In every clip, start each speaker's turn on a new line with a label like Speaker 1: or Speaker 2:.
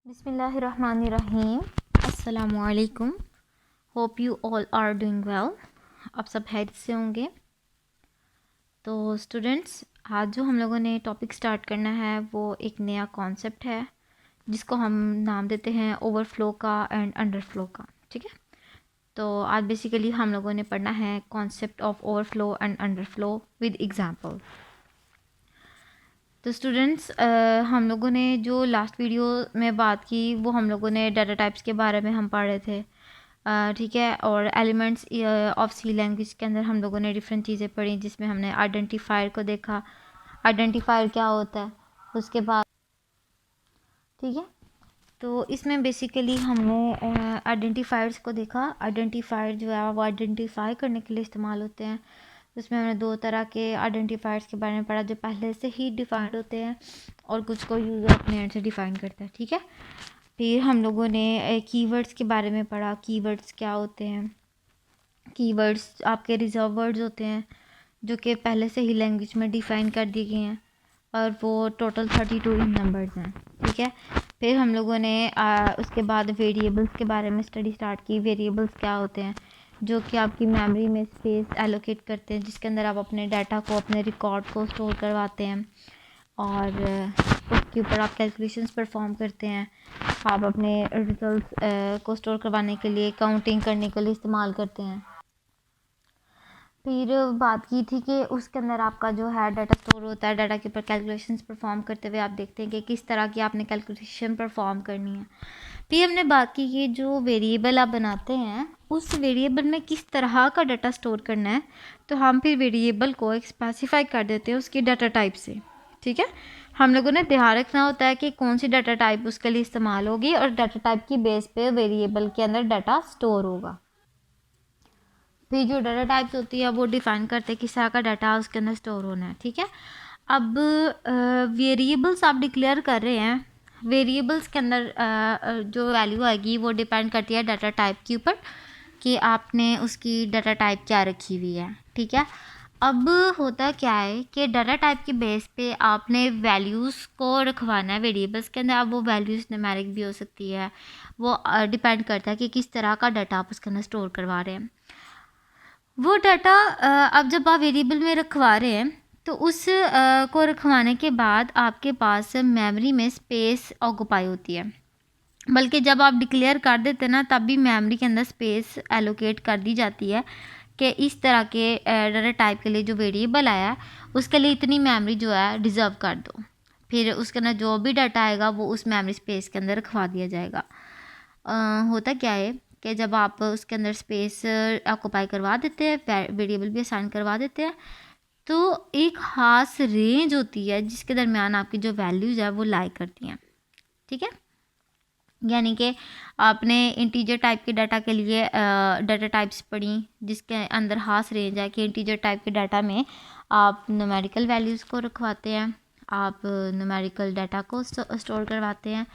Speaker 1: बिस्मिल्लाहिर्रहमानिर्रहीम। अस्सलामुअलैकुम। Hope you all are doing well. आप सब खैरियत से होंगे। तो स्टूडेंट्स, आज जो हम लोगों ने टॉपिक स्टार्ट करना है वो एक नया कॉन्सेप्ट है जिसको हम नाम देते हैं ओवरफ्लो का एंड अंडरफ्लो का। ठीक है, तो आज बेसिकली हम लोगों ने पढ़ना है concept of overflow and underflow with example. तो स्टूडेंट्स, हम लोगों ने जो लास्ट वीडियो में बात की वो हम लोगों ने डाटा टाइप्स के बारे में हम पढ़ रहे थे। ठीक है, और एलिमेंट्स ऑफ सी लैंग्वेज के अंदर हम लोगों ने डिफरेंट चीज़ें पढ़ी जिसमें हमने आइडेंटिफायर को देखा, आइडेंटिफायर क्या होता है उसके बाद। ठीक है, तो इसमें बेसिकली हमने आइडेंटिफायर्स को देखा। आइडेंटिफायर जो है वो आइडेंटिफाई करने के लिए इस्तेमाल होते हैं। उसमें हमने दो तरह के आइडेंटिफायर्स के बारे में पढ़ा, जो पहले से ही डिफाइंड होते हैं और कुछ को यूज़र अपने एंड से डिफ़ाइन करता है। ठीक है, फिर हम लोगों ने कीवर्ड्स के बारे में पढ़ा। कीवर्ड्स क्या होते हैं? कीवर्ड्स आपके रिजर्व वर्ड्स होते हैं जो कि पहले से ही लैंग्वेज में डिफ़ाइन कर दिए गए हैं और वो टोटल 32 इन नंबर्स हैं। ठीक है, फिर हम लोगों ने उसके बाद वेरिएबल्स के बारे में स्टडी स्टार्ट की। वेरिएबल्स क्या होते हैं? जो कि आपकी मेमोरी में स्पेस एलोकेट करते हैं, जिसके अंदर आप अपने डाटा को, अपने रिकॉर्ड को स्टोर करवाते हैं और उसके ऊपर आप कैलकुलेशंस परफॉर्म करते हैं। आप अपने रिजल्ट्स को स्टोर करवाने के लिए, काउंटिंग करने के लिए इस्तेमाल करते हैं। फिर बात की थी कि उसके अंदर आपका जो है डाटा स्टोर होता है। डाटा के ऊपर कैलकुलेशंस परफॉर्म करते हुए आप देखते हैं कि किस तरह की आपने कैलकुलेशन परफॉर्म करनी है। फिर हमने बात की कि जो वेरिएबल आप बनाते हैं उस वेरिएबल में किस तरह का डाटा स्टोर करना है, तो हम फिर वेरिएबल को एक स्पेसिफाई कर देते हैं उसकी डाटा टाइप से। ठीक है, हम लोगों ने ध्यान रखना होता है कि कौन सी डाटा टाइप उसके लिए इस्तेमाल होगी और डाटा टाइप की बेस पे वेरिएबल के अंदर डाटा स्टोर होगा। फिर जो डाटा टाइप्स होती है वो डिफाइन करते हैं किस तरह का डाटा उसके अंदर स्टोर होना है। ठीक है, अब वेरिएबल्स आप डिक्लेयर कर रहे हैं। वेरिएबल्स के अंदर जो वैल्यू आएगी वो डिपेंड करती है डाटा टाइप के ऊपर कि आपने उसकी डाटा टाइप क्या रखी हुई है। ठीक है, अब होता क्या है कि डाटा टाइप के बेस पे आपने वैल्यूज़ को रखवाना है वेरिएबल्स के अंदर। अब वो वैल्यूज़ न्यूमेरिक भी हो सकती है, वो डिपेंड करता है कि किस तरह का डाटा आप उसके अंदर स्टोर करवा रहे हैं। वो डाटा अब जब आप वेरिएबल में रखवा रहे हैं तो उस को रखवाने के बाद आपके पास मेमोरी में स्पेस ऑक्यूपाई होती है। बल्कि जब आप डिक्लेयर कर देते हैं ना, तब भी मेमोरी के अंदर स्पेस एलोकेट कर दी जाती है कि इस तरह के डाटा टाइप के लिए जो वेरिएबल आया है उसके लिए इतनी मेमोरी जो है रिज़र्व कर दो। फिर उसके अंदर जो भी डाटा आएगा वो उस मेमोरी स्पेस के अंदर रखवा दिया जाएगा। होता क्या है कि जब आप उसके अंदर स्पेस ऑक्यूपाई करवा देते हैं, वेरिएबल भी असाइन करवा देते हैं, तो एक ख़ास रेंज होती है जिसके दरमियान आपकी जो वैल्यूज़ है वो लाई करती हैं। ठीक है, यानी कि आपने इंटीजर टाइप के डाटा के लिए डाटा टाइप्स पढ़ी जिसके अंदर ख़ास रेंज है कि इंटीजर टाइप के डाटा में आप न्यूमेरिकल वैल्यूज़ को रखवाते हैं, आप न्यूमेरिकल डाटा को स्टोर करवाते हैं।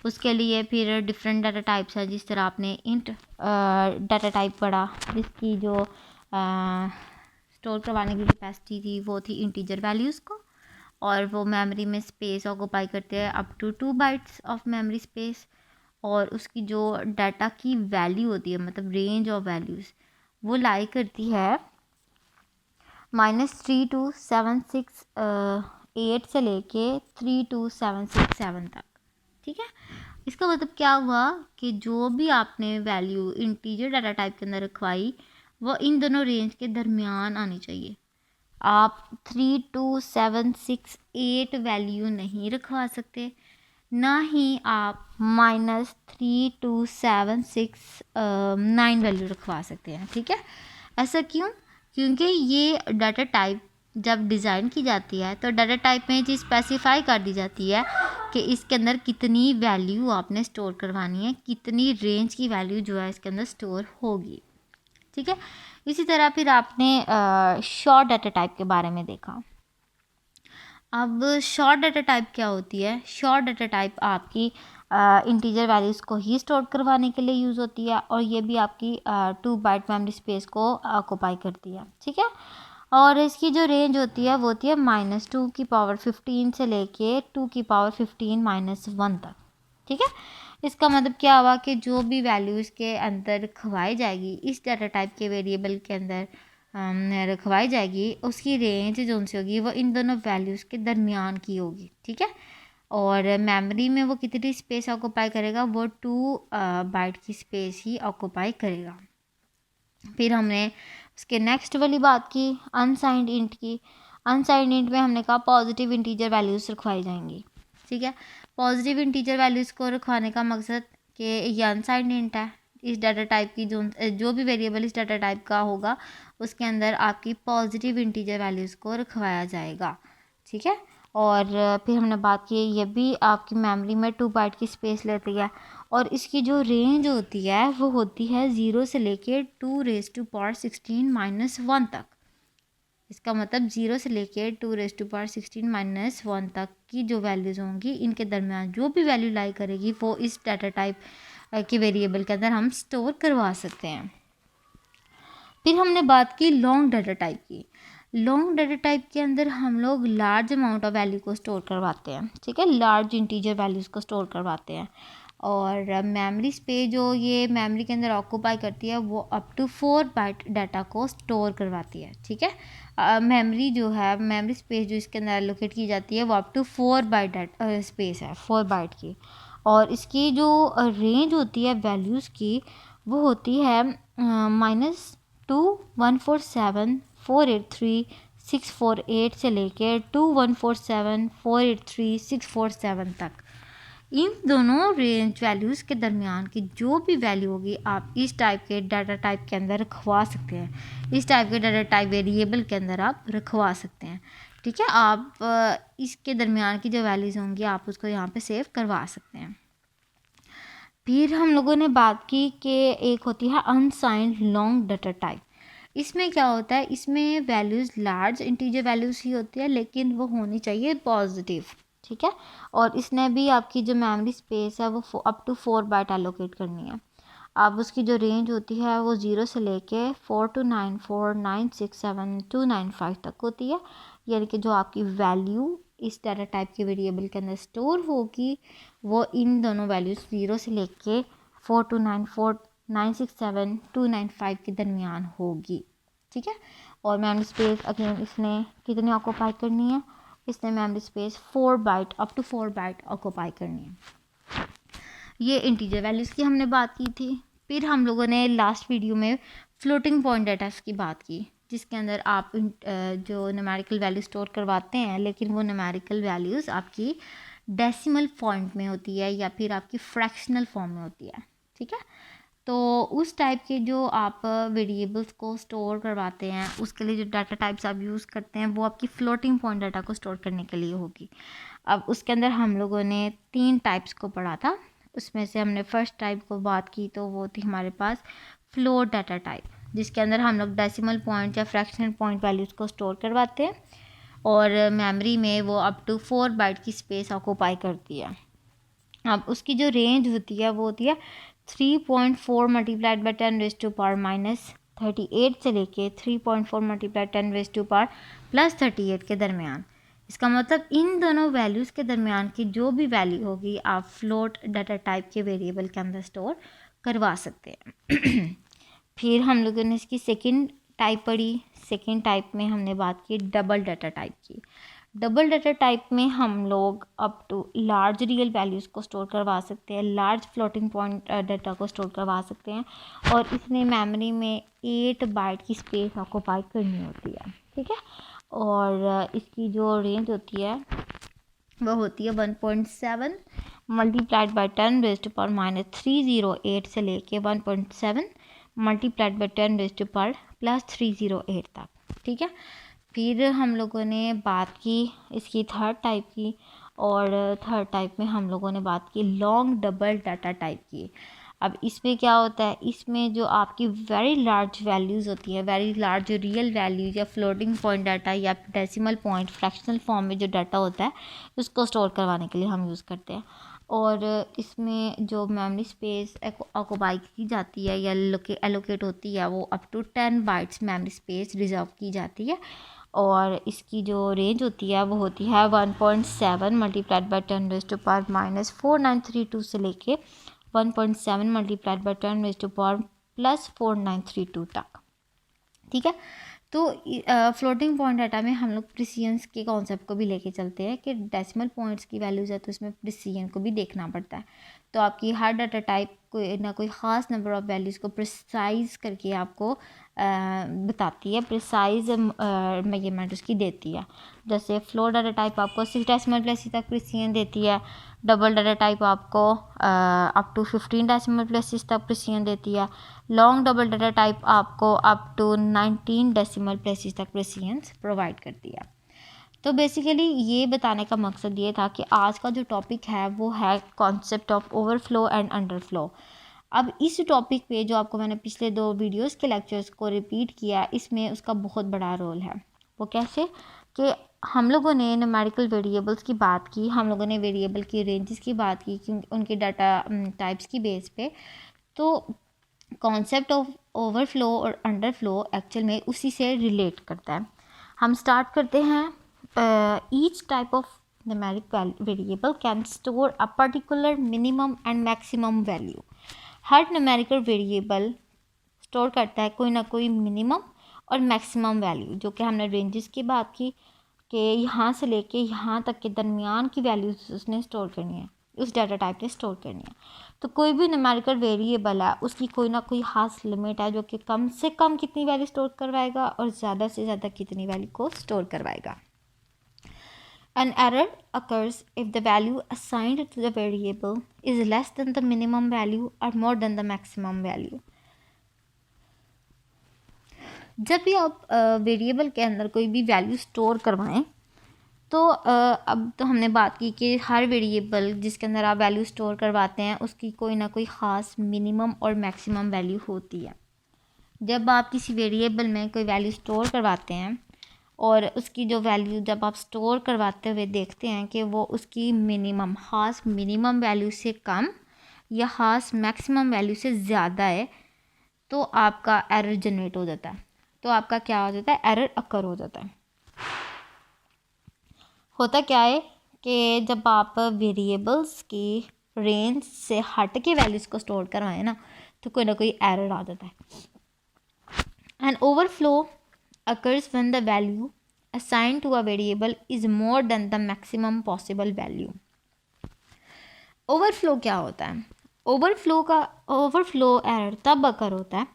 Speaker 1: उसके लिए फिर डिफरेंट डाटा टाइप्स है। जिस तरह आपने इंट डाटा टाइप पढ़ा जिसकी जो स्टोर करवाने की कैपेसिटी थी वो थी इंटीजर वैल्यूज़ को, और वो मेमोरी में स्पेस ऑक्यूपाई करते हैं up to 2 bytes of memory space. और उसकी जो डाटा की वैल्यू होती है, मतलब रेंज ऑफ वैल्यूज़, वो लाई करती है -3 to 768 से लेके 3 to 767 तक। ठीक है, इसका मतलब क्या हुआ कि जो भी आपने वैल्यू इंटीजर डाटा टाइप के अंदर रखवाई वो इन दोनों रेंज के दरमियान आनी चाहिए। आप 3 to 768 वैल्यू नहीं रखवा सकते, ना ही आप -3 to 769 वैल्यू रखवा सकते हैं। ठीक है, ऐसा क्यों? क्योंकि ये डाटा टाइप जब डिज़ाइन की जाती है तो डाटा टाइप में ये चीज़ स्पेसिफाई कर दी जाती है कि इसके अंदर कितनी वैल्यू आपने स्टोर करवानी है, कितनी रेंज की वैल्यू जो है इसके अंदर स्टोर होगी। ठीक है, इसी तरह फिर आपने शॉर्ट डाटा टाइप के बारे में देखा। अब शॉर्ट डाटा टाइप क्या होती है? शॉर्ट डाटा टाइप आपकी इंटीजर वैल्यूज़ को ही स्टोर करवाने के लिए यूज़ होती है और ये भी आपकी 2 बाइट मेमोरी स्पेस को ऑक्यूपाई करती है। ठीक है, और इसकी जो रेंज होती है वो होती है -2 की पावर 15 से लेके 2 की पावर 15 -1 तक। ठीक है। इसका मतलब क्या हुआ कि जो भी वैल्यू इसके अंदर रखवाई जाएगी, इस डाटा टाइप के वेरिएबल के अंदर रखवाई जाएगी, उसकी रेंज जो उनसे होगी वो इन दोनों वैल्यूज़ के दरमियान की होगी। ठीक है। और मेमोरी में वो कितनी स्पेस ऑक्यूपाई करेगा, वो 2 बाइट की स्पेस ही ऑक्यूपाई करेगा। फिर हमने उसके नेक्स्ट वाली बात की अनसाइंड इंट की। अनसाइंड इंट में हमने कहा पॉजिटिव इंटीजर वैल्यूज़ रखवाई जाएंगी। ठीक है। पॉजिटिव इंटीजर वैल्यूज़ को रखवाने का मकसद कि ये अनसाइंड इंट है, इस डाटा टाइप की जो भी वेरिएबल इस डाटा टाइप का होगा उसके अंदर आपकी पॉजिटिव इंटीजर वैल्यूज़ को रखवाया जाएगा। ठीक है। और फिर हमने बात की ये भी आपकी मेमोरी में 2 बाइट की स्पेस लेती है और इसकी जो रेंज होती है वो होती है 0 से लेके 2⁻16 - 1 तक। इसका मतलब 0 से लेके 2⁻16 - 1 तक की जो वैल्यूज़ होंगी इनके दरमियान जो भी वैल्यू लाई करेगी वो इस डाटा टाइप के वेरिएबल के अंदर हम स्टोर करवा सकते हैं। फिर हमने बात की लॉन्ग डाटा टाइप की। लॉन्ग डाटा टाइप के अंदर हम लोग लार्ज अमाउंट ऑफ वैल्यू को स्टोर करवाते हैं। ठीक है। लार्ज इंटीजर वैल्यूज़ को स्टोर करवाते हैं और मेमोरी स्पेस जो ये मेमोरी के अंदर ऑक्यूपाई करती है वो अप टू 4 बाइट डाटा को स्टोर करवाती है। ठीक है। मेमोरी जो है मेमोरी स्पेस जो इसके अंदर एलोकेट की जाती है वो up to 4 byte data space है, 4 बाइट की। और इसकी जो रेंज होती है वैल्यूज़ की वो होती है -2 147 483 648 से लेकर 2 147 483 647 तक। इन दोनों रेंज वैल्यूज़ के दरमियान की जो भी वैल्यू होगी आप इस टाइप के डाटा टाइप के अंदर रखवा सकते हैं। इस टाइप के डाटा टाइप वेरिएबल के अंदर आप रखवा सकते हैं। ठीक है। आप इसके दरमियान की जो वैल्यूज़ होंगी आप उसको यहाँ पे सेव करवा सकते हैं। फिर हम लोगों ने बात की कि एक होती है अनसाइंड लॉन्ग डाटा टाइप। इसमें क्या होता है, इसमें वैल्यूज़ लार्ज इंटीजर वैल्यूज़ ही होती है लेकिन वो होनी चाहिए पॉजिटिव। ठीक है। और इसने भी आपकी जो मेमोरी स्पेस है वो अप टू 4 बाइट एलोकेट करनी है। अब उसकी जो रेंज होती है वो 0 से लेके 4294967295 तक होती है। यानी कि जो आपकी वैल्यू इस डाटा टाइप के वेरिएबल के अंदर स्टोर होगी वो इन दोनों वैल्यूज़ 0 से लेके 4294967295 के दरमियान होगी। ठीक है। और मेमोरी स्पेस अगेन इसने कितनी ऑक्यूपाई करनी है, इसने memory space 4 byte up to 4 byte occupy करनी है। ये इंटीजर वैल्यूज़ की हमने बात की थी। फिर हम लोगों ने लास्ट वीडियो में फ्लोटिंग पॉइंट डाटा की बात की जिसके अंदर आप जो न्यूमेरिकल वैल्यू स्टोर करवाते हैं लेकिन वो न्यूमेरिकल वैल्यूज़ आपकी डेसिमल पॉइंट में होती है या फिर आपकी फ्रैक्शनल फॉर्म में होती है। ठीक है। तो उस टाइप के जो आप वेरिएबल्स को स्टोर करवाते हैं उसके लिए जो डाटा टाइप्स आप यूज़ करते हैं वो आपकी फ्लोटिंग पॉइंट डाटा को स्टोर करने के लिए होगी। अब उसके अंदर हम लोगों ने 3 टाइप्स को पढ़ा था। उसमें से हमने फर्स्ट टाइप को बात की तो वो थी हमारे पास फ्लोट डाटा टाइप जिसके अंदर हम लोग डेसिमल पॉइंट या फ्रैक्शनल पॉइंट वैल्यूज़ को स्टोर करवाते हैं और मेमोरी में वो अप टू 4 बाइट की स्पेस ऑक्यूपाई करती है। अब उसकी जो रेंज होती है वो होती है 3.4 मल्टीप्लाइड बाई 10⁻⁻38 से लेके 3.4 मल्टीप्लाइड 10⁻+38 के दरमियान। इसका मतलब इन दोनों वैल्यूज़ के दरमियान की जो भी वैल्यू होगी आप फ्लोट डाटा टाइप के वेरिएबल के अंदर स्टोर करवा सकते हैं। फिर हम लोगों ने इसकी सेकंड टाइप पढ़ी। सेकंड टाइप में हमने बात की डबल डाटा टाइप की। डबल डाटा टाइप में हम लोग up to large real values को स्टोर करवा सकते हैं, लार्ज फ्लोटिंग पॉइंट डाटा को स्टोर करवा सकते हैं और इसने मेमोरी में 8 बाइट की स्पेस ऑक्यूपाई करनी होती है। ठीक है। और इसकी जो रेंज होती है वो होती है 1.7 मल्टीप्लाइड बाई 10⁻³ से लेके 1.7 मल्टीप्लाइड बाई 10⁻+308 तक। ठीक है। फिर हम लोगों ने बात की इसकी थर्ड टाइप की और थर्ड टाइप में हम लोगों ने बात की लॉन्ग डबल डाटा टाइप की। अब इसमें क्या होता है, इसमें जो आपकी वेरी लार्ज वैल्यूज़ होती है, वेरी लार्ज रियल वैल्यूज़ या फ्लोटिंग पॉइंट डाटा या डेसिमल पॉइंट फ्रैक्शनल फॉर्म में जो डाटा होता है उसको स्टोर करवाने के लिए हम यूज़ करते हैं। और इसमें जो मेमोरी स्पेस ऑक्यूपाई की जाती है या एलोकेट होती है वो up to 10 bytes memory space reserve की जाती है और इसकी जो रेंज होती है वो होती है 1.7 मल्टीप्लाइड बाई 10⁻⁻⁴932 से लेके 1.7 मल्टीप्लाइड बाई 10⁻+4932 तक। ठीक है, तो फ्लोटिंग पॉइंट डाटा में हम लोग प्रिसीजन के कॉन्सेप्ट को भी लेके चलते हैं कि डेसिमल पॉइंट्स की वैल्यूज़ है तो इसमें प्रिसीजन को भी देखना पड़ता है। तो आपकी हर डाटा टाइप कोई ना कोई ख़ास नंबर ऑफ़ वैल्यूज़ को प्रिसाइज़ करके आपको बताती है, प्रिसाइज़ मेजरमेंट उसकी देती है। जैसे फ्लोट डाटा टाइप आपको 6 डेसिमल प्लेसेस तक प्रिसीजन देती है, डबल डाटा टाइप आपको अप टू 15 डेसिमल प्लेसेस तक प्रिसीजन देती है, लॉन्ग डबल डाटा टाइप आपको अप टू 19 डेसिमल प्लेसेस तक प्रिसीजन प्रोवाइड करती है। तो बेसिकली ये बताने का मकसद ये था कि आज का जो टॉपिक है वो है concept of overflow and underflow. अब इस टॉपिक पे जो आपको मैंने पिछले 2 वीडियोस के लेक्चर्स को रिपीट किया, इसमें उसका बहुत बड़ा रोल है। वो कैसे कि हम लोगों ने न्यूमेरिकल वेरिएबल्स की बात की, हम लोगों ने वेरिएबल की रेंजेस की बात की क्योंकि उनके डाटा टाइप्स की बेस पे। तो कॉन्सेप्ट ऑफ ओवरफ्लो और अंडरफ्लो एक्चुअल में उसी से रिलेट करता है। हम स्टार्ट करते हैं। Each type of numeric variable can store a particular minimum and maximum value. Her numerical variable store करता है कोई ना कोई मिनिमम और मैक्सिमम वैल्यू, जो कि हमने रेंजेस की बात की कि यहाँ से लेके यहाँ तक के दरमियान की वैल्यूज उसने स्टोर करनी है, उस डाटा टाइप ने स्टोर करनी है। तो कोई भी न्यूमेरिकल वेरिएबल है उसकी कोई ना कोई खास लिमिट है जो कि कम से कम कितनी वैल्यू स्टोर करवाएगा और ज़्यादा से ज़्यादा कितनी वैल्यू को स्टोर करवाएगा। An error occurs if the value assigned to the variable is less than the minimum value or more than the maximum value. जब भी आप वेरिएबल के अंदर कोई भी वैल्यू स्टोर करवाएं तो अब तो हमने बात की कि हर वेरिएबल जिसके अंदर आप वैल्यू स्टोर करवाते हैं उसकी कोई ना कोई ख़ास मिनिमम और मैक्सिमम वैल्यू होती है। जब आप किसी वेरिएबल में कोई वैल्यू स्टोर करवाते हैं और उसकी जो वैल्यू जब आप स्टोर करवाते हुए देखते हैं कि वो उसकी मिनिमम ख़ास मिनिमम वैल्यू से कम या ख़ास मैक्सिमम वैल्यू से ज़्यादा है, तो आपका एरर जनरेट हो जाता है। तो आपका क्या हो जाता है, एरर अकर हो जाता है। होता क्या है कि जब आप वेरिएबल्स की रेंज से हट के वैल्यूज़ को स्टोर करवाएं ना, तो कोई ना कोई एरर आ जाता है। And overflow occurs when the value assigned to a variable is more than the maximum possible value. Overflow क्या होता है? ओवरफ्लो एरर तब अकर होता है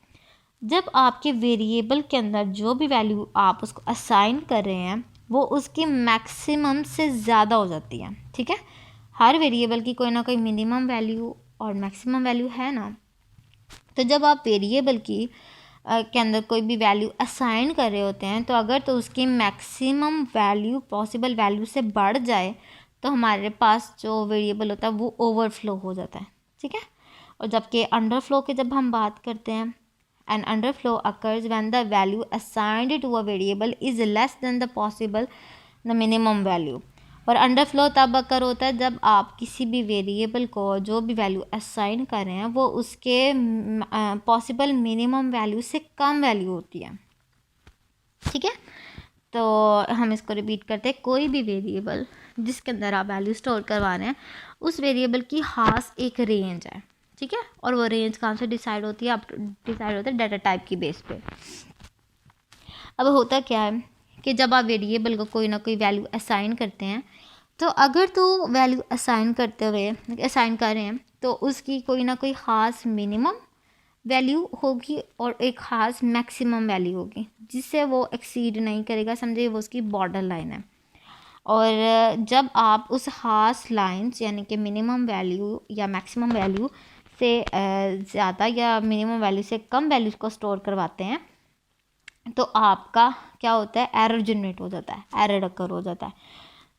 Speaker 1: जब आपके वेरिएबल के अंदर जो भी वैल्यू आप उसको असाइन कर रहे हैं वो उसकी मैक्सिमम से ज़्यादा हो जाती है। ठीक है, हर वेरिएबल की कोई ना कोई मिनिमम वैल्यू और मैक्सिमम वैल्यू है ना। तो जब आप वेरिएबल की के अंदर कोई भी वैल्यू असाइन कर रहे होते हैं तो अगर तो उसकी मैक्सिमम वैल्यू पॉसिबल वैल्यू से बढ़ जाए तो हमारे पास जो वेरिएबल होता है वो ओवरफ्लो हो जाता है। ठीक है, और जबकि अंडरफ्लो की जब हम बात करते हैं, and underflow occurs when the value assigned to a variable is less than the possible the minimum value. और अंडरफ्लो तब अकर होता है जब आप किसी भी वेरिएबल को जो भी वैल्यू असाइन कर रहे हैं वो उसके पॉसिबल मिनिमम वैल्यू से कम वैल्यू होती है। ठीक है, तो हम इसको रिपीट करते हैं। कोई भी वेरिएबल जिसके अंदर आप वैल्यू स्टोर करवा रहे हैं उस वेरिएबल की खास एक रेंज है। ठीक है, और वो रेंज कहाँ से डिसाइड होती है, आप डिसाइड होता है डाटा टाइप की बेस पे। अब होता क्या है कि जब आप वेरिएबल को कोई ना कोई वैल्यू असाइन करते हैं तो अगर तो वैल्यू असाइन करते हुए असाइन कर रहे हैं तो उसकी कोई ना कोई ख़ास मिनिमम वैल्यू होगी और एक ख़ास मैक्सिमम वैल्यू होगी जिससे वो एक्सीड नहीं करेगा, समझिए वो उसकी बॉर्डर लाइन है। और जब आप उस ख़ास लाइन्स यानी कि मिनिमम वैल्यू या मैक्सिमम वैल्यू से ज़्यादा या मिनिमम वैल्यू से कम वैल्यूज़ को स्टोर करवाते हैं तो आपका क्या होता है, एरर जनरेट हो जाता है, एरर अकर हो जाता है।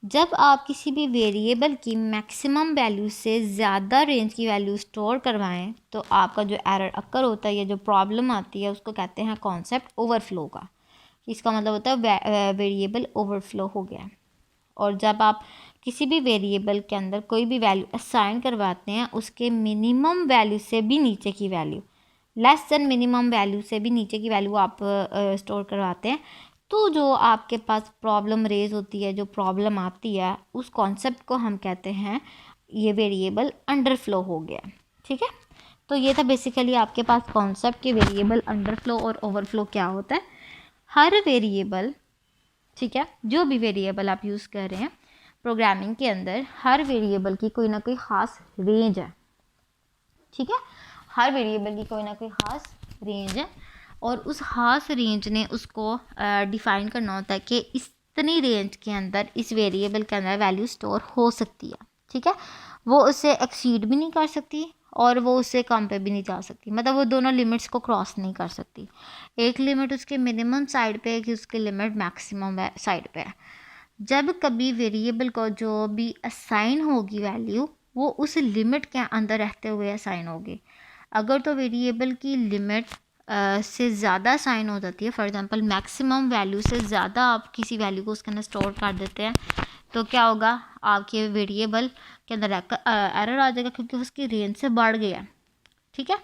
Speaker 1: जब आप किसी भी वेरिएबल की मैक्सिमम वैल्यू से ज़्यादा रेंज की वैल्यू स्टोर करवाएं तो आपका जो एरर अकर होता है या जो प्रॉब्लम आती है उसको कहते हैं कॉन्सेप्ट ओवरफ्लो का। इसका मतलब होता है वेरिएबल ओवरफ्लो हो गया। और जब आप किसी भी वेरिएबल के अंदर कोई भी वैल्यू असाइन करवाते हैं उसके मिनिमम वैल्यू से भी नीचे की value, less than minimum value से भी नीचे की वैल्यू आप स्टोर करवाते हैं तो जो आपके पास प्रॉब्लम रेज होती है, जो प्रॉब्लम आती है, उस कॉन्सेप्ट को हम कहते हैं ये वेरिएबल अंडरफ्लो हो गया। ठीक है, तो ये था बेसिकली आपके पास कॉन्सेप्ट कि वेरिएबल अंडरफ्लो और ओवरफ्लो क्या होता है। हर वेरिएबल, ठीक है, जो भी वेरिएबल आप यूज़ कर रहे हैं प्रोग्रामिंग के अंदर, हर वेरिएबल की कोई ना कोई ख़ास रेंज है। ठीक है, हर वेरिएबल की कोई ना कोई ख़ास रेंज है और उस ख़ास रेंज ने उसको डिफ़ाइन करना होता है कि इतनी रेंज के अंदर इस वेरिएबल के अंदर वैल्यू स्टोर हो सकती है। ठीक है, वो उससे एक्सीड भी नहीं कर सकती और वो उससे कम पे भी नहीं जा सकती, मतलब वो दोनों लिमिट्स को क्रॉस नहीं कर सकती। एक लिमिट उसके मिनिमम साइड पे है कि उसकी लिमिट मैक्सिमम साइड पे है। जब कभी वेरिएबल को जो भी असाइन होगी वैल्यू, वो उस लिमिट के अंदर रहते हुए असाइन होगी। अगर तो वेरिएबल की लिमिट से ज़्यादा असाइन हो जाती है, फॉर एग्जांपल मैक्सिमम वैल्यू से ज़्यादा आप किसी वैल्यू को उसके अंदर स्टोर कर देते हैं, तो क्या होगा, आपके वेरिएबल के अंदर एरर आ जाएगा क्योंकि उसकी रेंज से बढ़ गया। ठीक है,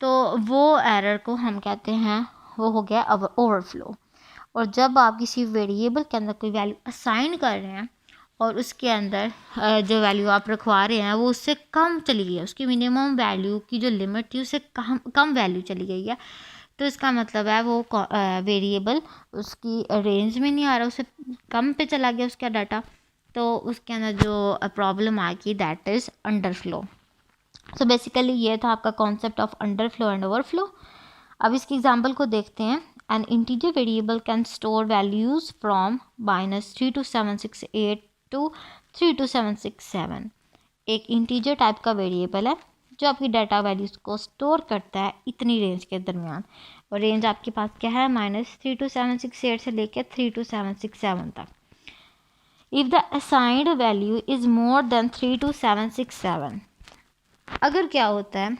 Speaker 1: तो वो एरर को हम कहते हैं, वो हो गया ओवरफ्लो। और जब आप किसी वेरिएबल के अंदर कोई वैल्यू असाइन कर रहे हैं और उसके अंदर जो वैल्यू आप रखवा रहे हैं वो उससे कम चली गई है, उसकी मिनिमम वैल्यू की जो लिमिट थी उससे कम वैल्यू चली गई है, तो इसका मतलब है वो वेरिएबल उसकी रेंज में नहीं आ रहा, उससे कम पे चला गया उसका डाटा, तो उसके अंदर जो प्रॉब्लम आएगी that is underflow. So basically ये था आपका concept of underflow and overflow. अब इसकी एग्जांपल को देखते हैं। An integer variable can store values from -3 to 768 to 3 to 767। एक इंटीजर टाइप का वेरिएबल है जो आपकी डाटा वैल्यूज़ को स्टोर करता है इतनी रेंज के दरमियान, और रेंज आपके पास क्या है, -3 to 768 से लेकर 3 to 767 तक। If the assigned value is more than 3 to 767, अगर क्या होता है,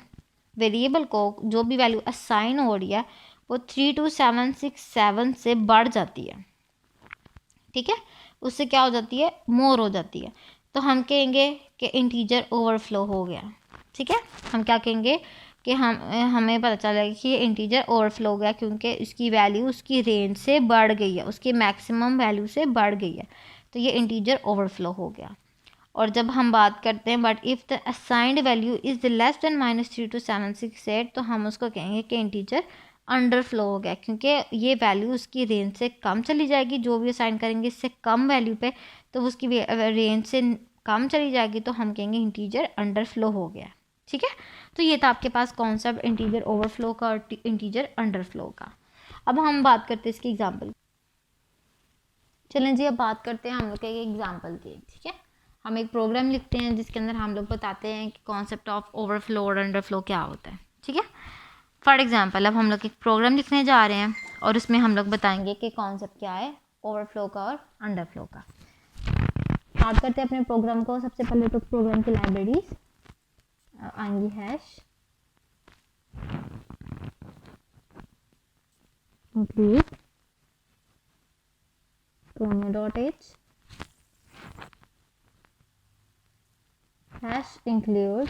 Speaker 1: वेरिएबल को जो भी वैल्यू असाइन हो रही है वो 3 to 767 से बढ़ जाती है। ठीक है, उससे क्या हो जाती है, मोर हो जाती है, तो हम कहेंगे कि इंटीजर ओवरफ्लो हो गया। ठीक है, हम क्या कहेंगे कि हमें पता चला कि ये इंटीजर ओवरफ्लो हो गया क्योंकि उसकी वैल्यू उसकी रेंज से बढ़ गई है, उसकी मैक्सिमम वैल्यू से बढ़ गई है, तो ये इंटीजर ओवरफ्लो हो गया। और जब हम बात करते हैं but if the assigned value is less then -3 to 768, तो हम उसको कहेंगे कि इंटीजर अंडरफ्लो हो गया क्योंकि ये वैल्यू उसकी रेंज से कम चली जाएगी, जो भी असाइन करेंगे इससे कम वैल्यू पे, तो उसकी रेंज से कम चली जाएगी, तो हम कहेंगे इंटीजर अंडरफ्लो हो गया। ठीक है, तो ये था आपके पास कॉन्सेप्ट इंटीजर ओवरफ्लो का और इंटीजर अंडरफ्लो का। अब हम बात करते हैं इसकी एग्जाम्पल। चलें जी, अब बात करते हैं हम लोग के एग्जाम्पल की। ठीक है, हम एक प्रोग्राम लिखते हैं जिसके अंदर हम लोग बताते हैं कि कॉन्सेप्ट ऑफ ओवरफ्लो और अंडरफ्लो क्या होता है। ठीक है, फॉर एग्जांपल अब हम लोग एक प्रोग्राम लिखने जा रहे हैं और उसमें हम लोग बताएंगे कि कॉन्सेप्ट क्या है ओवरफ्लो का और अंडरफ्लो का। स्टार्ट करते हैं अपने प्रोग्राम को। सबसे पहले तो प्रोग्राम की लाइब्रेरीज आएंगी, hash include chrono.h hash include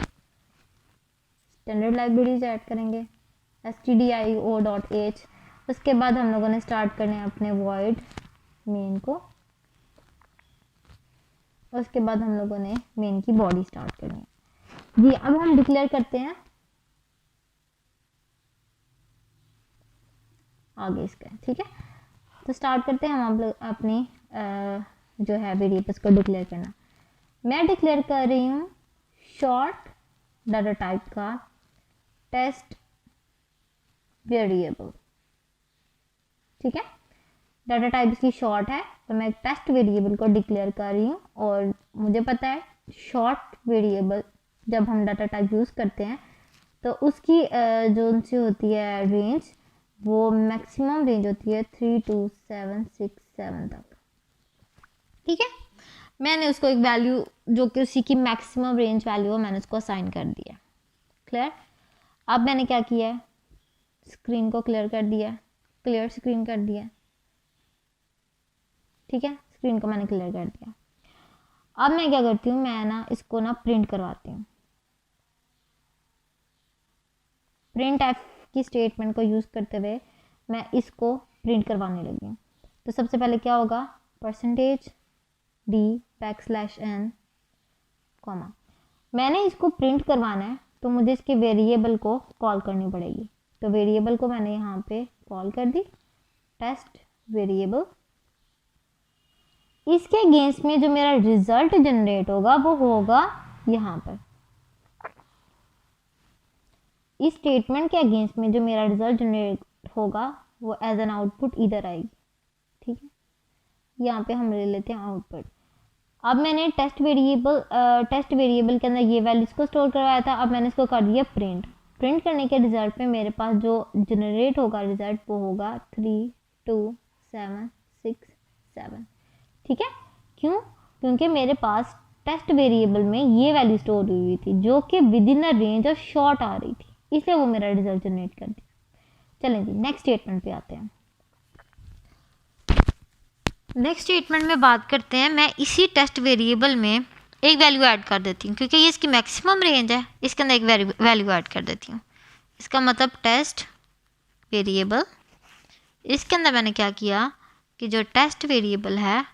Speaker 1: standard libraries add करेंगे stdio.h। उसके बाद हम लोगों ने स्टार्ट करने हैं अपने void मेन को, उसके बाद हम लोगों ने मेन की बॉडी स्टार्ट करनी है जी। अब हम डिक्लेयर करते हैं आगे इसका। ठीक है, तो स्टार्ट करते हैं हम अपनी जो है वेरिएबल्स को डिक्लेयर करना। मैं डिक्लेयर कर रही हूँ शॉर्ट डाटा टाइप का टेस्ट वेरिएबल। ठीक है, डाटा टाइप इसकी शॉर्ट है, तो मैं टेस्ट वेरिएबल को डिक्लेयर कर रही हूँ। और मुझे पता है शॉर्ट वेरिएबल जब हम डाटा टाइप यूज़ करते हैं तो उसकी जो उनसे होती है रेंज, वो मैक्सिमम रेंज होती है 3 to 767 तक। ठीक है, मैंने उसको एक वैल्यू जो कि उसी की मैक्सिमम रेंज वैल्यू है मैंने उसको असाइन कर दिया। क्लियर, अब मैंने क्या किया है, स्क्रीन को क्लियर कर दिया, क्लियर स्क्रीन कर दिया। ठीक है, स्क्रीन को मैंने क्लियर कर दिया। अब मैं क्या करती हूँ, मैं ना इसको ना प्रिंट करवाती हूँ। प्रिंट एफ की स्टेटमेंट को यूज़ करते हुए मैं इसको प्रिंट करवाने लगी हूँ। तो सबसे पहले क्या होगा, परसेंटेज d\n, कॉमा, मैंने इसको प्रिंट करवाना है तो मुझे इसके वेरिएबल को कॉल करनी पड़ेगी। तो वेरिएबल को मैंने यहाँ पे कॉल कर दी, टेस्ट वेरिएबल। इसके अगेंस्ट में जो मेरा रिजल्ट जनरेट होगा वो होगा यहाँ पर, इस स्टेटमेंट के अगेंस्ट में जो मेरा रिजल्ट जनरेट होगा वो एज एन आउटपुट इधर आएगी। ठीक है, यहाँ पे हम ले लेते हैं आउटपुट। अब मैंने टेस्ट वेरिएबल के अंदर ये वैल्यूज को स्टोर करवाया था, अब मैंने इसको कर दिया प्रिंट। प्रिंट करने के रिजल्ट में मेरे पास जो जनरेट होगा रिजल्ट वो होगा 3 2 7 6 7। ठीक है, क्यों? क्योंकि मेरे पास टेस्ट वेरिएबल में ये वैल्यू स्टोर हुई थी जो कि within a range of short आ रही थी, इसलिए वो मेरा रिजल्ट जनरेट कर दिया। चलें जी नेक्स्ट स्टेटमेंट पे आते हैं। नेक्स्ट स्टेटमेंट में बात करते हैं, मैं इसी टेस्ट वेरिएबल में एक वैल्यू ऐड कर देती हूँ क्योंकि ये इसकी मैक्सिमम रेंज है, इसके अंदर एक वैल्यू ऐड कर देती हूँ। इसका मतलब टेस्ट वेरिएबल, इसके अंदर मैंने क्या किया कि जो टेस्ट वेरिएबल है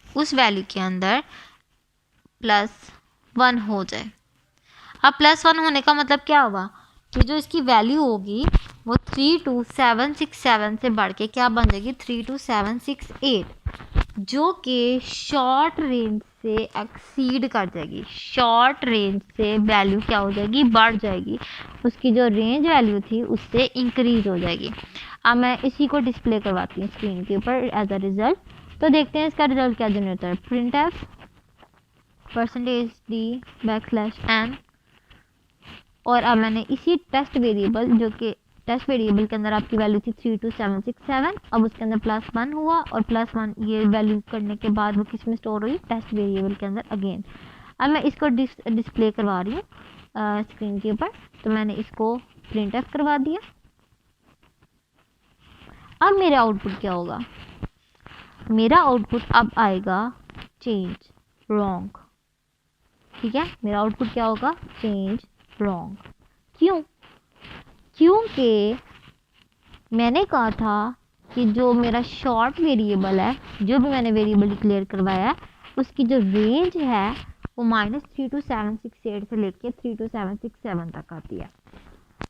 Speaker 1: उस वैल्यू के अंदर +1 हो जाए। अब +1 होने का मतलब क्या होगा कि जो इसकी वैल्यू होगी वो 32767 से बढ़ के क्या बन जाएगी, 32768, जो कि शॉर्ट रेंज से एक्सीड कर जाएगी। शॉर्ट रेंज से वैल्यू क्या हो जाएगी, बढ़ जाएगी, उसकी जो रेंज वैल्यू थी उससे इंक्रीज हो जाएगी। अब मैं इसी को डिस्प्ले करवाती हूँ स्क्रीन के ऊपर एज अ रिजल्ट। तो देखते हैं इसका रिजल्ट क्या जनरेट होता है। प्रिंट एफ %d\n, और अब मैंने इसी टेस्ट वेरिएबल, जो कि टेस्ट वेरिएबल के अंदर आपकी वैल्यू थी 32767, अब उसके अंदर +1 हुआ, और +1 ये वैल्यू करने के बाद वो किस में स्टोर हुई, टेस्ट वेरिएबल के अंदर अगेन। अब मैं इसको डिस्प्ले करवा रही हूँ स्क्रीन के ऊपर। तो मैंने इसको प्रिंट एफ करवा दिया। अब मेरा आउटपुट क्या होगा, मेरा आउटपुट अब आएगा चेंज रॉन्ग। ठीक है, मेरा आउटपुट क्या होगा, चेंज रॉन्ग। क्यों? क्योंकि मैंने कहा था कि जो मेरा शॉर्ट वेरिएबल है, जो भी मैंने वेरिएबल डिक्लेयर करवाया है, उसकी जो रेंज है वो -32768 से लेके 32767 तक आती है।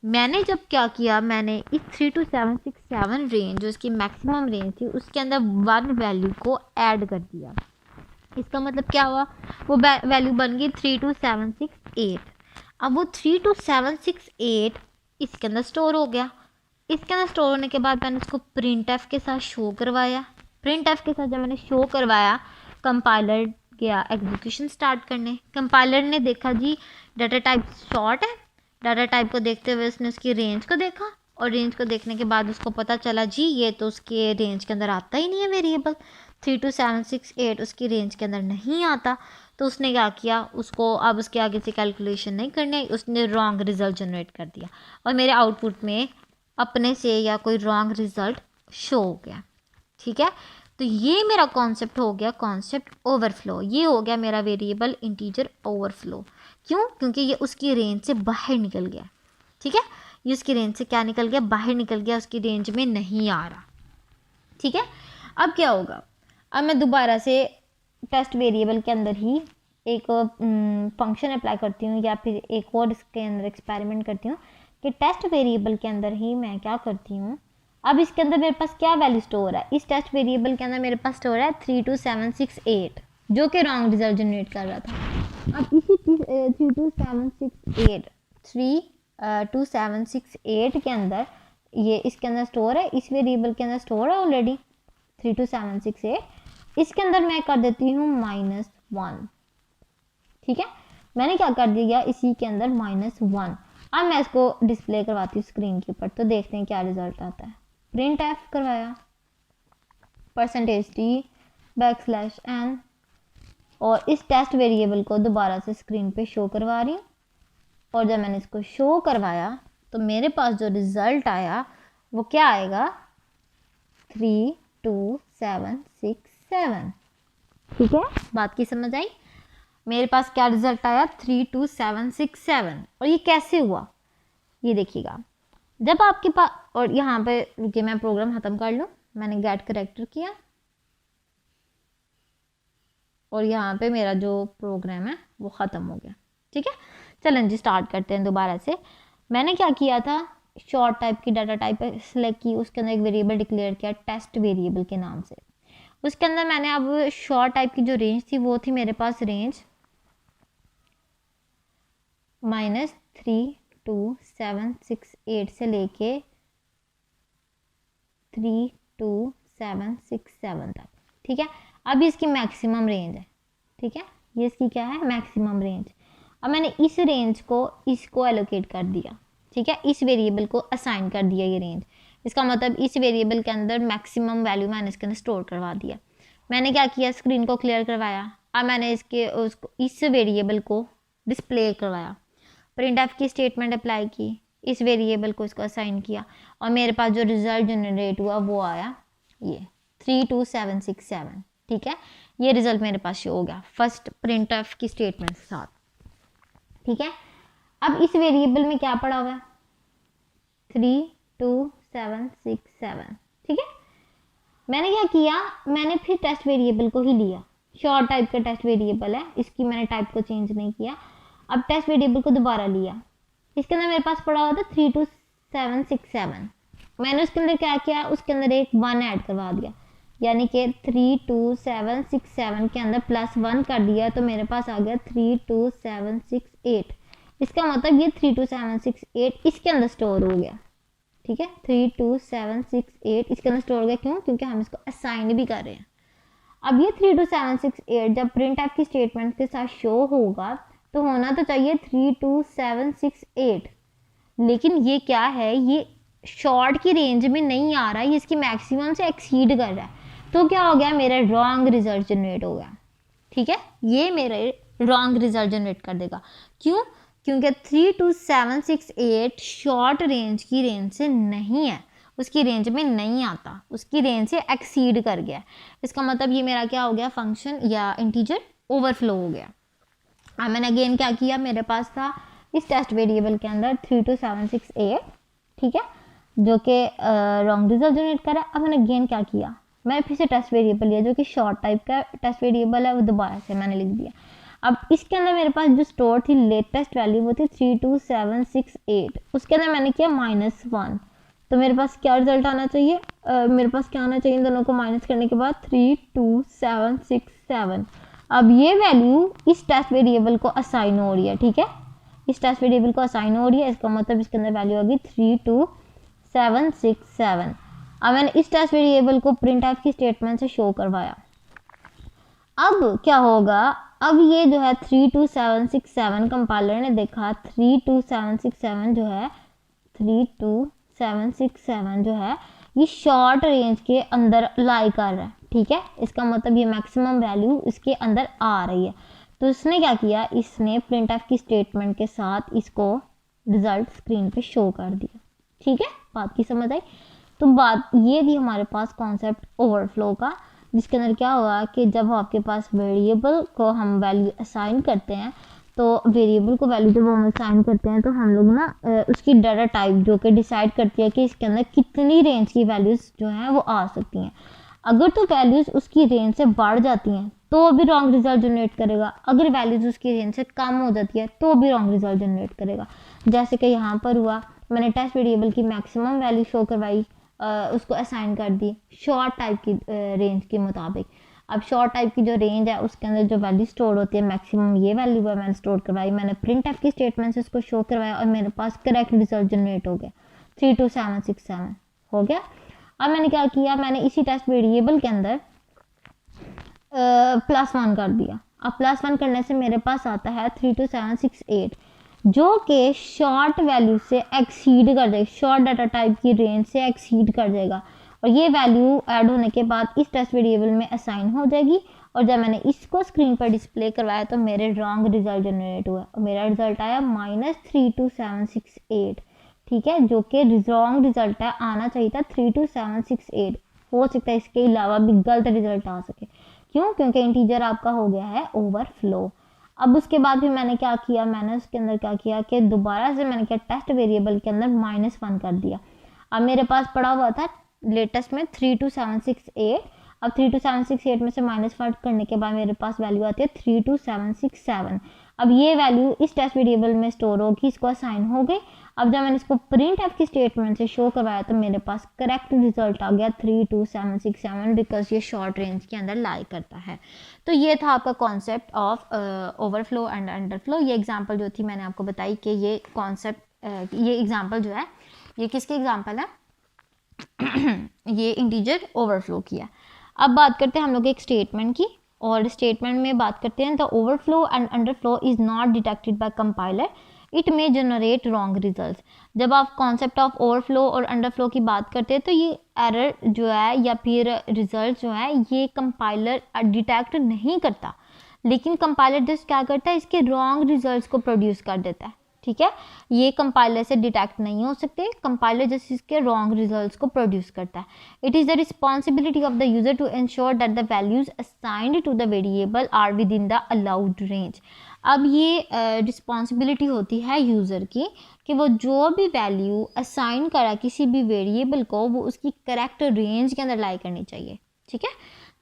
Speaker 1: मैंने जब क्या किया, मैंने इस 32767 रेंज, जो इसकी मैक्सिमम रेंज थी, उसके अंदर 1 वैल्यू को ऐड कर दिया। इसका मतलब क्या हुआ, वो वैल्यू बन गई 32768। अब वो 32768 इसके अंदर स्टोर हो गया। इसके अंदर स्टोर होने के बाद मैंने इसको प्रिंट एफ के साथ शो करवाया। प्रिंट एफ के साथ जब मैंने शो करवाया, कंपाइलर गया एग्जीक्यूशन स्टार्ट करने। कंपाइलर ने देखा जी डाटा टाइप शॉर्ट है, डाटा टाइप को देखते हुए उसने उसकी रेंज को देखा, और रेंज को देखने के बाद उसको पता चला जी ये तो उसके रेंज के अंदर आता ही नहीं है वेरिएबल, 32768 उसकी रेंज के अंदर नहीं आता। तो उसने क्या किया, उसको अब उसके आगे से कैलकुलेशन नहीं करनी, उसने रॉन्ग रिजल्ट जनरेट कर दिया, और मेरे आउटपुट में अपने से या कोई रॉन्ग रिजल्ट शो हो गया। ठीक है, तो ये मेरा कॉन्सेप्ट हो गया, कॉन्सेप्ट ओवरफ्लो। ये हो गया मेरा वेरिएबल इंटीजर ओवरफ्लो। क्यों? क्योंकि ये उसकी रेंज से बाहर निकल गया। ठीक है, ये उसकी रेंज से क्या निकल गया, बाहर निकल गया, उसकी रेंज में नहीं आ रहा। ठीक है, अब क्या होगा, अब मैं दोबारा से टेस्ट वेरिएबल के अंदर ही एक फंक्शन अप्लाई करती हूँ, या फिर एक और इसके अंदर एक्सपेरिमेंट करती हूँ कि टेस्ट वेरिएबल के अंदर ही मैं क्या करती हूँ, अब इसके अंदर मेरे पास क्या वैल्यू स्टोर है, इस टेस्ट वेरिएबल के अंदर मेरे पास स्टोर है 32768, जो कि रॉन्ग रिजल्ट जनरेट कर रहा था। अब इसी 32768 के अंदर ये इसके अंदर स्टोर है, इस वेरिएबल के अंदर स्टोर है ऑलरेडी 32768। इसके अंदर मैं कर देती हूँ -1। ठीक है, मैंने क्या कर दिया, इसी के अंदर -1। अब मैं इसको डिस्प्ले करवाती हूँ स्क्रीन के ऊपर, तो देखते हैं क्या रिजल्ट आता है। प्रिंट एफ करवाया, %d\n, और इस टेस्ट वेरिएबल को दोबारा से स्क्रीन पे शो करवा रही हूँ। और जब मैंने इसको शो करवाया तो मेरे पास जो रिजल्ट आया वो क्या आएगा, 32767। ठीक है, बात की समझ आई? मेरे पास क्या रिजल्ट आया, 32767। और ये कैसे हुआ, ये देखिएगा। जब आपके पास, और यहाँ पे रुकिए मैं प्रोग्राम ख़त्म कर लूँ। मैंने गेट करेक्टर किया, और यहाँ पे मेरा जो प्रोग्राम है वो ख़त्म हो गया। ठीक है, चलें जी स्टार्ट करते हैं दोबारा से। मैंने क्या किया था, शॉर्ट टाइप की डाटा टाइप सेलेक्ट की, उसके अंदर एक वेरिएबल डिक्लेयर किया टेस्ट वेरिएबल के नाम से। उसके अंदर मैंने अब शॉर्ट टाइप की जो रेंज थी वो थी मेरे पास रेंज -32768 से लेके 32767 तक। ठीक है, अब इसकी मैक्सिमम रेंज है। ठीक है, ये इसकी क्या है, मैक्सिमम रेंज। अब मैंने इस रेंज को इसको एलोकेट कर दिया। ठीक है, इस वेरिएबल को असाइन कर दिया ये रेंज। इसका मतलब इस वेरिएबल के अंदर मैक्सिमम वैल्यू मैंने इसके अंदर स्टोर करवा दिया। मैंने क्या किया, स्क्रीन को क्लियर करवाया। अब मैंने उसको इस वेरिएबल को डिस्प्ले करवाया, प्रिंट एफ की स्टेटमेंट अप्लाई की, इस वेरिएबल को इसको असाइन किया, और मेरे पास जो रिजल्ट जनरेट हुआ वो आया ये 32767। ठीक है, ये रिजल्ट मेरे पास शो हो गया फर्स्ट प्रिंट एफ की स्टेटमेंट के साथ। ठीक है, अब इस वेरिएबल में क्या पड़ा हुआ है, 32767। ठीक है, मैंने क्या किया, मैंने फिर टेस्ट वेरिएबल को ही लिया। शॉर्ट टाइप का टेस्ट वेरिएबल है, इसकी मैंने टाइप को चेंज नहीं किया। अब टेस्ट वेरिएबल को दोबारा लिया, इसके अंदर मेरे पास पड़ा हुआ था 32767। मैंने उसके अंदर क्या किया, उसके अंदर एक 1 ऐड करवा दिया, यानी कि 32767 के अंदर +1 कर दिया, तो मेरे पास आ गया 32768। इसका मतलब ये 32768 इसके अंदर स्टोर हो गया। ठीक है, 32768 इसके अंदर स्टोर हो गया। क्यों, क्योंकि हम इसको असाइन भी कर रहे हैं। अब ये 32768 जब प्रिंट एफ की स्टेटमेंट के साथ शो होगा तो होना तो चाहिए 32768, लेकिन ये क्या है, ये शॉर्ट की रेंज में नहीं आ रहा है, ये इसकी मैक्सिमम से एक्सीड कर रहा है। तो क्या हो गया, मेरा रॉन्ग रिजल्ट जनरेट हो गया। ठीक है, ये मेरे रॉन्ग रिजल्ट जनरेट कर देगा। क्यों, क्योंकि 32768 शॉर्ट रेंज की रेंज से नहीं है, उसकी रेंज में नहीं आता, उसकी रेंज से एक्सीड कर गया। इसका मतलब ये मेरा क्या हो गया, फंक्शन या इंटीजर ओवरफ्लो हो गया। अब मैंने अगेन क्या किया, मेरे पास था इस टेस्ट वेरिएबल के अंदर 32768। ठीक है, जो कि रॉन्ग रिजल्ट जनरेट करा। अब मैंने अगेन क्या किया, मैं फिर से टेस्ट वेरिएबल लिया जो कि शॉर्ट टाइप का टेस्ट वेरिएबल है, वो दोबारा से मैंने लिख दिया। अब इसके अंदर मेरे पास जो स्टोर थी लेटेस्ट वैल्यू वो थी 32768, उसके अंदर मैंने किया -1। तो मेरे पास क्या रिजल्ट आना चाहिए, मेरे पास क्या आना चाहिए, इन दोनों को माइनस करने के बाद 32767। अब ये वैल्यू इस टेस्ट वेरिएबल को असाइन हो रही है। ठीक है, इस टेस्ट वेरिएबल को असाइन हो रही है, इसका मतलब इसके अंदर वैल्यू होगी 32767। अब मैंने इस टेस्ट वेरिएबल को प्रिंट एफ की स्टेटमेंट से शो करवाया। अब क्या होगा, अब ये जो है 32767 कंपाइलर ने देखा 32767 जो है 32767 जो है ये शॉर्ट रेंज के अंदर लाई कर रहा है। ठीक है, इसका मतलब ये मैक्सिमम वैल्यू इसके अंदर आ रही है। तो इसने क्या किया, इसने प्रिंट एफ की स्टेटमेंट के साथ इसको रिजल्ट स्क्रीन पे शो कर दिया। ठीक है, बात की समझ आई। तो बात ये थी हमारे पास कॉन्सेप्ट ओवरफ्लो का, जिसके अंदर क्या होगा कि जब आपके पास वेरिएबल को हम वैल्यू असाइन करते हैं, तो वेरिएबल को वैल्यू जब हम असाइन करते हैं तो हम लोग ना उसकी डाटा टाइप जो कि डिसाइड करती है कि इसके अंदर कितनी रेंज की वैल्यूज़ जो हैं वो आ सकती हैं। अगर तो वैल्यूज़ उसकी रेंज से बढ़ जाती हैं तो भी रॉन्ग रिजल्ट जनरेट करेगा, अगर वैल्यूज़ उसकी रेंज से कम हो जाती है तो भी रॉन्ग रिजल्ट जनरेट करेगा। जैसे कि यहाँ पर हुआ, मैंने टेस्ट वेरिएबल की मैक्सिमम वैल्यू शो करवाई, उसको असाइन कर दी शॉर्ट टाइप की रेंज के मुताबिक। अब शॉर्ट टाइप की जो रेंज है उसके अंदर जो वैल्यू स्टोर होती है मैक्सिमम ये वैल्यू है, मैंने स्टोर करवाई, मैंने प्रिंट एफ की स्टेटमेंट से उसको शो करवाया और मेरे पास करेक्ट रिजल्ट जनरेट हो गया 32767 हो गया। अब मैंने क्या किया, मैंने इसी टेस्ट वेरिएबल के अंदर +1 कर दिया। अब +1 करने से मेरे पास आता है 32768 जो कि शॉर्ट वैल्यू से एक्सीड कर जाएगा, शॉर्ट डाटा टाइप की रेंज से एक्सीड कर जाएगा, और ये वैल्यू ऐड होने के बाद इस टेस्ट वेरिएबल में असाइन हो जाएगी। और जब मैंने इसको स्क्रीन पर डिस्प्ले करवाया तो मेरे रॉन्ग रिजल्ट जनरेट हुआ और मेरा रिजल्ट आया -32768। ठीक है, जो कि रॉन्ग रिजल्ट है, आना चाहिए था 32768। हो सकता है इसके अलावा भी गलत रिजल्ट आ सके। क्यों, क्योंकि इंटीजर आपका हो गया है ओवरफ्लो। अब उसके बाद भी मैंने क्या किया, मैंने उसके अंदर क्या किया कि दोबारा से मैंने क्या टेस्ट वेरिएबल के अंदर -1 कर दिया। अब मेरे पास पड़ा हुआ था लेटेस्ट में 32768, अब 32768 में से -5 करने के बाद मेरे पास वैल्यू आती है 32767। अब ये वैल्यू इस टेस्ट वेरिएबल में स्टोर होगी, इसको असाइन हो गई। अब जब मैंने इसको प्रिंट एफ की स्टेटमेंट से शो करवाया तो मेरे पास करेक्ट रिजल्ट आ गया 32767, बिकॉज ये शॉर्ट रेंज के अंदर लाई करता है। तो ये था आपका concept of overflow and underflow. ये एग्जांपल जो थी मैंने आपको बताई कि ये कॉन्सेप्ट ये एग्जांपल जो है ये किसके एग्जांपल है ये इंटीजर ओवरफ्लो की है। अब बात करते हैं हम लोग एक स्टेटमेंट की, और स्टेटमेंट में बात करते हैं the overflow and underflow is not detected by compiler, it may generate wrong result. जब आप कॉन्सेप्ट ऑफ ओवरफ्लो और अंडरफ्लो की बात करते हैं तो ये एरर जो है या फिर रिजल्ट जो है ये कंपाइलर डिटेक्ट नहीं करता, लेकिन कंपाइलर जस्ट क्या करता है, इसके रॉन्ग रिजल्ट्स को प्रोड्यूस कर देता है। ठीक है, ये कंपाइलर से डिटेक्ट नहीं हो सकते, कंपाइलर जस्ट इसके रॉन्ग रिजल्ट्स को प्रोड्यूस करता है। It is the responsibility of the user to ensure that the values assigned to the variable are within the allowed range. अब ये रिस्पॉन्सिबिलिटी होती है यूज़र की कि वो जो भी वैल्यू असाइन करा किसी भी वेरिएबल को वो उसकी करेक्ट रेंज के अंदर लाई करनी चाहिए। ठीक है,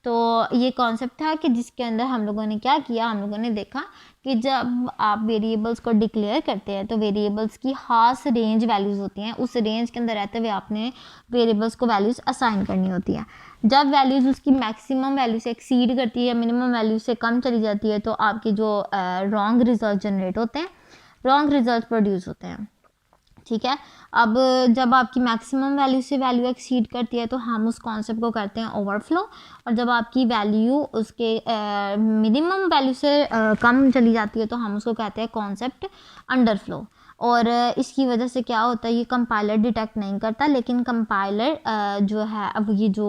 Speaker 1: तो ये कॉन्सेप्ट था कि जिसके अंदर हम लोगों ने क्या किया, हम लोगों ने देखा कि जब आप वेरिएबल्स को डिक्लेयर करते हैं तो वेरिएबल्स की खास रेंज वैल्यूज़ होती हैं, उस रेंज के अंदर रहते हुए आपने वेरिएबल्स को वैल्यूज़ असाइन करनी होती है। जब वैल्यूज़ उसकी मैक्सिमम वैल्यू से एक्सीड करती है, मिनिमम वैल्यू से कम चली जाती है, तो आपके जो रॉन्ग रिजल्ट जनरेट होते हैं, रॉन्ग रिजल्ट प्रोड्यूस होते हैं। ठीक है, अब जब आपकी मैक्सिमम वैल्यू से वैल्यू एक्सीड करती है तो हम उस कॉन्सेप्ट को करते हैं ओवरफ्लो, और जब आपकी वैल्यू उसके मिनिमम वैल्यू से कम चली जाती है तो हम उसको कहते हैं कॉन्सेप्ट अंडरफ्लो। और इसकी वजह से क्या होता है, ये कंपाइलर डिटेक्ट नहीं करता, लेकिन कंपाइलर जो है अब ये जो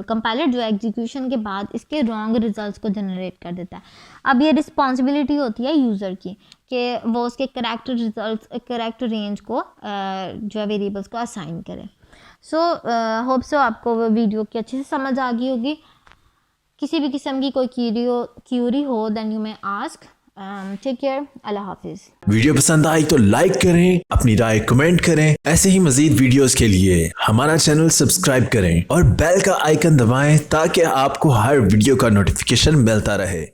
Speaker 1: कंपाइलर जो है एग्जीक्यूशन के बाद इसके रॉन्ग रिजल्ट्स को जनरेट कर देता है। अब ये रिस्पॉन्सिबिलिटी होती है यूज़र की कि वो उसके करेक्ट रिजल्ट्स करेक्ट रेंज को जो है वेरिएबल्स को असाइन करे। सो होप सो आपको वो वीडियो की अच्छे से समझ आ गई होगी। किसी भी किस्म की कोई क्यूरी हो then you may ask. Take care, अल्लाह हाफिज़।
Speaker 2: वीडियो पसंद आई तो लाइक करें, अपनी राय कमेंट करें। ऐसे ही मजीद वीडियोस के लिए हमारा चैनल सब्सक्राइब करें और बेल का आइकन दबाएं ताकि आपको हर वीडियो का नोटिफिकेशन मिलता रहे।